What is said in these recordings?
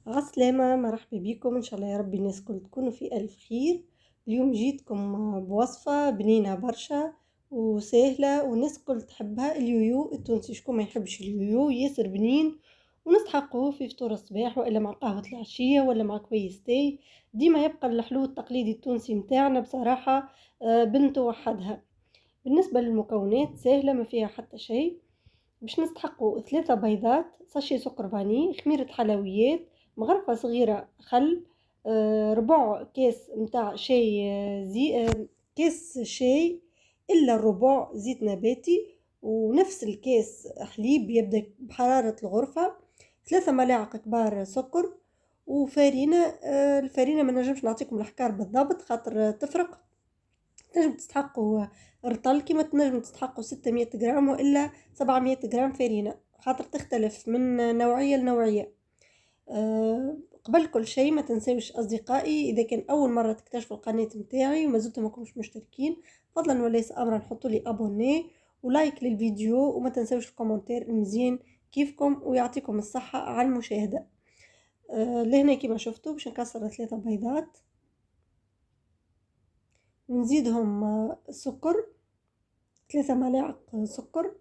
عالسلامة، مرحبا بيكم. إن شاء الله يا ربي الناس كل تكونوا في ألف خير. اليوم جيتكم بوصفة بنينة برشا وسهلة والناس كل تحبها، اليويو التونسي. شكون ما يحبش اليويو؟ ياسر بنين ونستحقوه في فطور الصباح وإلا مع قهوة العشية ولا مع كويس تاي. ديما يبقى الحلو التقليدي التونسي متاعنا بصراحة. بنته وحدها. بالنسبة للمكونات سهلة ما فيها حتى شيء. باش نستحقوا 3 بيضات، ساشي سكر فاني، خميرة حلويات، مغرفة صغيرة خل، ربع كاس متاع شاي، كاس شاي إلا الربع زيت نباتي، ونفس الكاس حليب يبدأ بحرارة الغرفة، 3 ملاعق كبار سكر، وفارينة. الفارينة ما نجمش نعطيكم الأحكار بالضبط خاطر تفرق. تنجم تستحقوا رطل كيما تنجم تستحقوا 600 جرام وإلا 700 جرام فارينة، خاطر تختلف من نوعية لنوعية. قبل كل شيء ما تنسوش أصدقائي، إذا كان أول مرة تكتشفوا القناة متاعي وما زلتم ماكمش مشتركين، فضلا وليس أمرا حطوا لي أبوني ولايك للفيديو، وما تنسوش الكومنتير المزيان كيفكم، ويعطيكم الصحة على المشاهدة. لهنا كيما شفتوا باش نكسر 3 بيضات ونزيدهم سكر، 3 ملاعق سكر،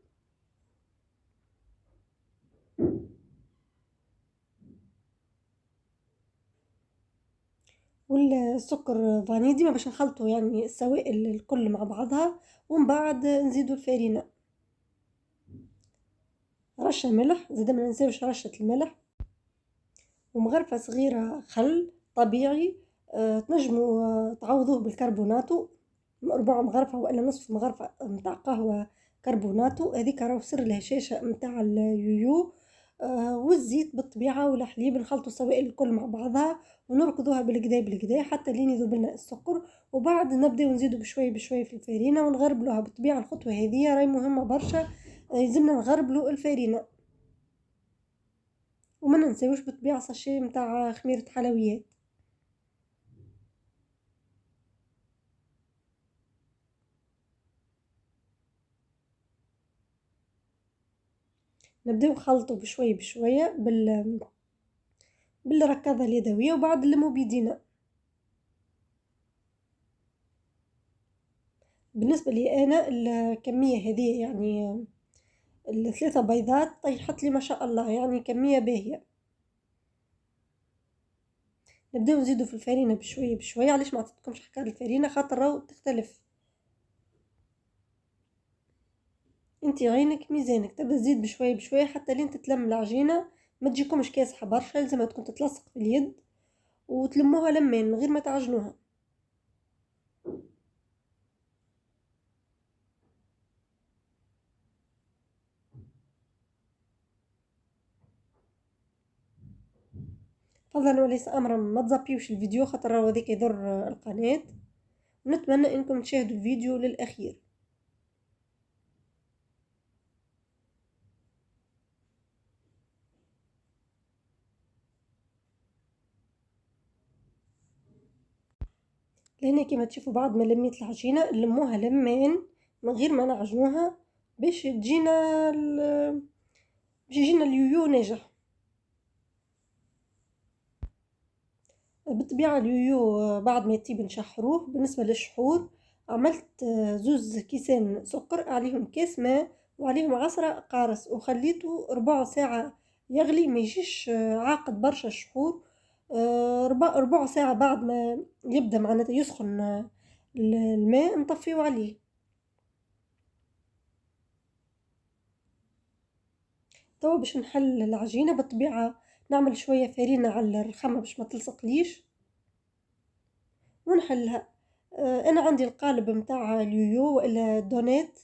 والسكر فاني ديما باش نخلطوا يعني السوائل الكل مع بعضها، ومن بعد نزيدوا الفارينة، رشة ملح، زادا ما ننساوش رشة الملح، ومغرفة صغيرة خل طبيعي. تنجموا تعوضوه بالكربوناتو، ربع مغرفة وإلا نصف مغرفة متاع قهوة كربوناتو، هذيك راهو سر الهشاشة متاع اليويو. والزيت بالطبيعة والحليب، نخلطوا السوائل الكل مع بعضها ونركضوها بالكدا حتى لين يذوب لنا السكر، وبعد نبداو نزيدوا بشوي بشوي في الفارينة ونغربلوها. بالطبيعة الخطوة هذه راهي مهمة برشا، يلزمنا نغربلو الفارينة، وما ننساوش بالطبيعة ساشي متاع خميرة حلويات. نبداو نخلطوا بشوي بشوية بالركضة اليدوية، وبعد نلمو بيدينا. بالنسبة لي أنا الكمية هذه يعني ال3 بيضات طيحت لي ما شاء الله، يعني كمية باهية. نبداو نزيدو في الفارينة بشوية بشوية. علاش ما عطيتكمش حكاية الفارينة؟ خاطر راهو تختلف، انتي عينك ميزانك، تبدا تزيد بشوية بشوية حتى لين تتلم العجينة. ما تجيكمش كاسحة برشا، لازمها تكون تتلصق في اليد وتلموها لمين من غير ما تعجنوها. فضلا وليس امرا ما تزابيوش الفيديو خاطر راهو هذاك يضر القناة، ونتمنى انكم تشاهدوا الفيديو للاخير. لهنا كيما تشوفوا بعد ما لميت العجينة نلموها لمين من غير ما نعجنوها، باش تجينا باش يجينا اليويو ناجح. بالطبيعة اليويو بعد ما يطيب نشحروه. بالنسبة للشحور عملت زوز كيسان سكر، عليهم كاس ماء وعليهم 10 قارص، وخليته ربع ساعة يغلي، ما يجيش عاقد برشا الشحور. ربع ساعة بعد ما يبدأ معناتها يسخن الماء نطفيو عليه. توا باش نحل العجينة. بالطبيعة نعمل شوية فارينة على الرخامة باش ما تلصقليش ونحلها. انا عندي القالب متاع اليويو والا دونات.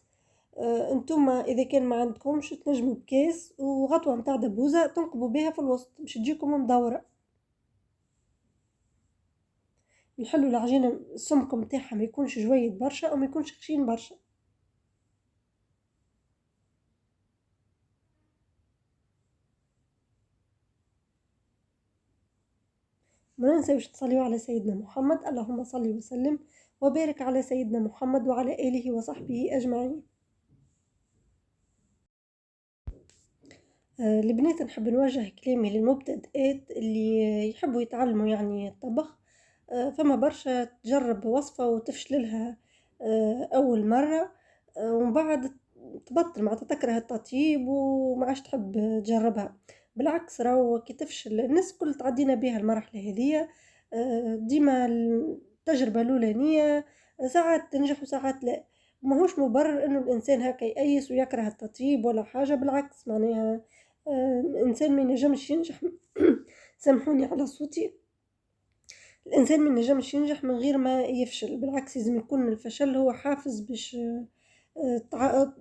انتوما اذا كان ما عندكمش تنجموا بكاس وغطوه متاع دبوزه تنقبوا بها في الوسط باش تجيكم مدوره. نحلوا العجينه السمك متاعها ما يكونش جويد برشا وما يكونش خشين برشا. ما ننساوش تصليوا على سيدنا محمد، اللهم صل وسلم وبارك على سيدنا محمد وعلى اله وصحبه اجمعين. البنات نحب نوجه كلامي للمبتدئات اللي يحبوا يتعلموا يعني الطبخ. فما برشا تجرب وصفة وتفشللها أول مرة، ومن بعد تبطل معناتها تكره التطييب وما عادش تحب تجربها. بالعكس راهو كي تفشل الناس الكل تعدينا بها المرحلة هذيا. ديما التجربة الأولانية ساعات تنجح وساعات لأ، ماهوش مبرر إنه الإنسان هكا يأيس ويكره التطييب ولا حاجة، بالعكس معناها الإنسان ما ينجمش ينجح سامحوني على صوتي، الإنسان ما ينجمش ينجح من غير ما يفشل، بالعكس لازم يكون الفشل هو حافز باش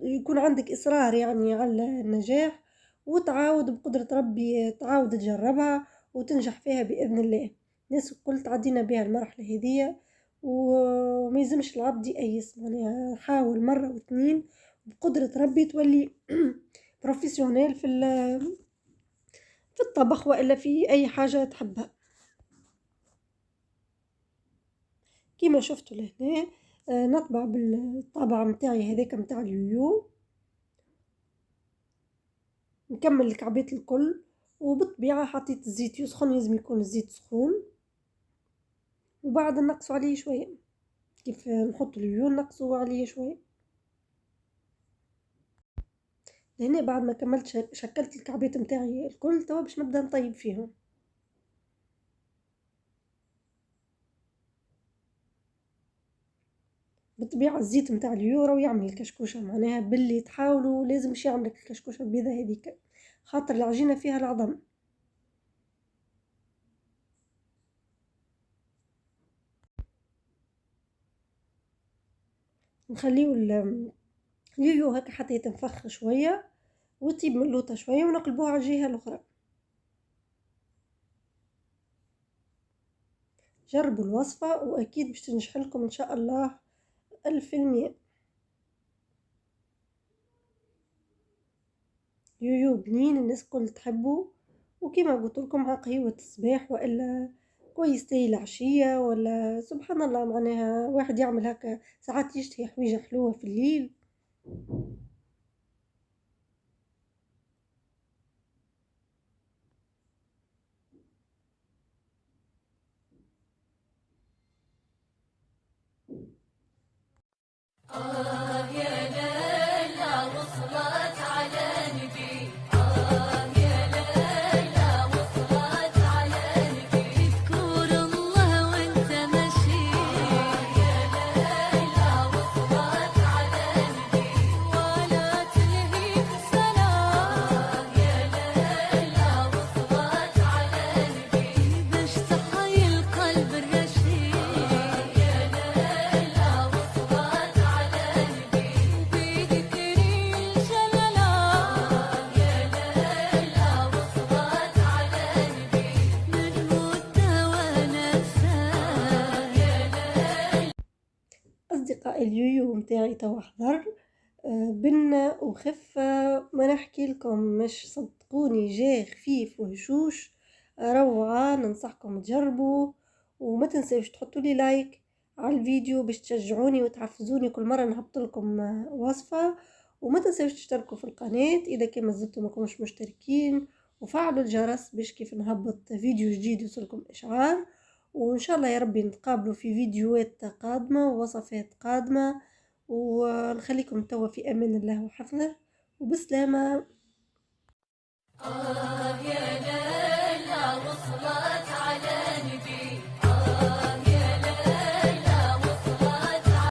يكون عندك إصرار يعني على النجاح، وتعاود بقدرة ربي تعاود تجربها وتنجح فيها بإذن الله. الناس الكل تعدينا بها المرحلة هذيا، وما يلزمش العبد يأيس، معناها حاول مرة واثنين بقدرة ربي تولي بروفيسيونيل في الطبخ وإلا في أي حاجة تحبها. كيما شفتوا لهنا نطبع بالطابعة متاعي هذاك متاع اليويو، نكمل الكعبات الكل، وبالطبيعة حطيت الزيت يسخن، لازم يكون الزيت سخون، وبعد نقصوا عليه شوية كيف نحط اليويو نقصوا عليه شوية. لهنا بعد ما كملت شكلت الكعبات متاعي الكل، توا باش نبدا نطيب فيهم. بالطبيعة الزيت متاع اليورو يعمل الكشكوشة، معناها باللي تحاولوا لازم باش يعملك الكشكوشة البيضة هذيك، خاطر العجينة فيها العظم. نخليو اليويو هكا حتى يتنفخ شوية ويطيب من اللوطة شوية، ونقلبوها على الجهة الأخرى. جربوا الوصفة وأكيد باش تنجح لكم إن شاء الله 1000%. يويو بنين الناس كل تحبه، وكما قلت لكم ها قهوة الصباح وإلا كويس تاي العشية، ولا سبحان الله معناها واحد يعمل هكا ساعات يشتهي حويجة حلوة في الليل. أصدقائي اليويو متاعي توا حضر بنة وخفة، ما نحكي لكم مش صدقوني جاي خفيف وهشوش روعة. ننصحكم تجربوا، وما تنسوش تحطوا لي لايك على الفيديو باش تشجعوني وتحفزوني كل مرة نحط لكم وصفة، وما تنسوش تشتركوا في القناة إذا كان مازلتوا ماكمش مشتركين، وفعلوا الجرس باش كيف نهبط فيديو جديد يوصلكم إشعار. وإن شاء الله يا ربي نتقابلوا في فيديوهات قادمة ووصفات قادمة، ونخليكم توا في أمان الله وحفظه وبسلامة.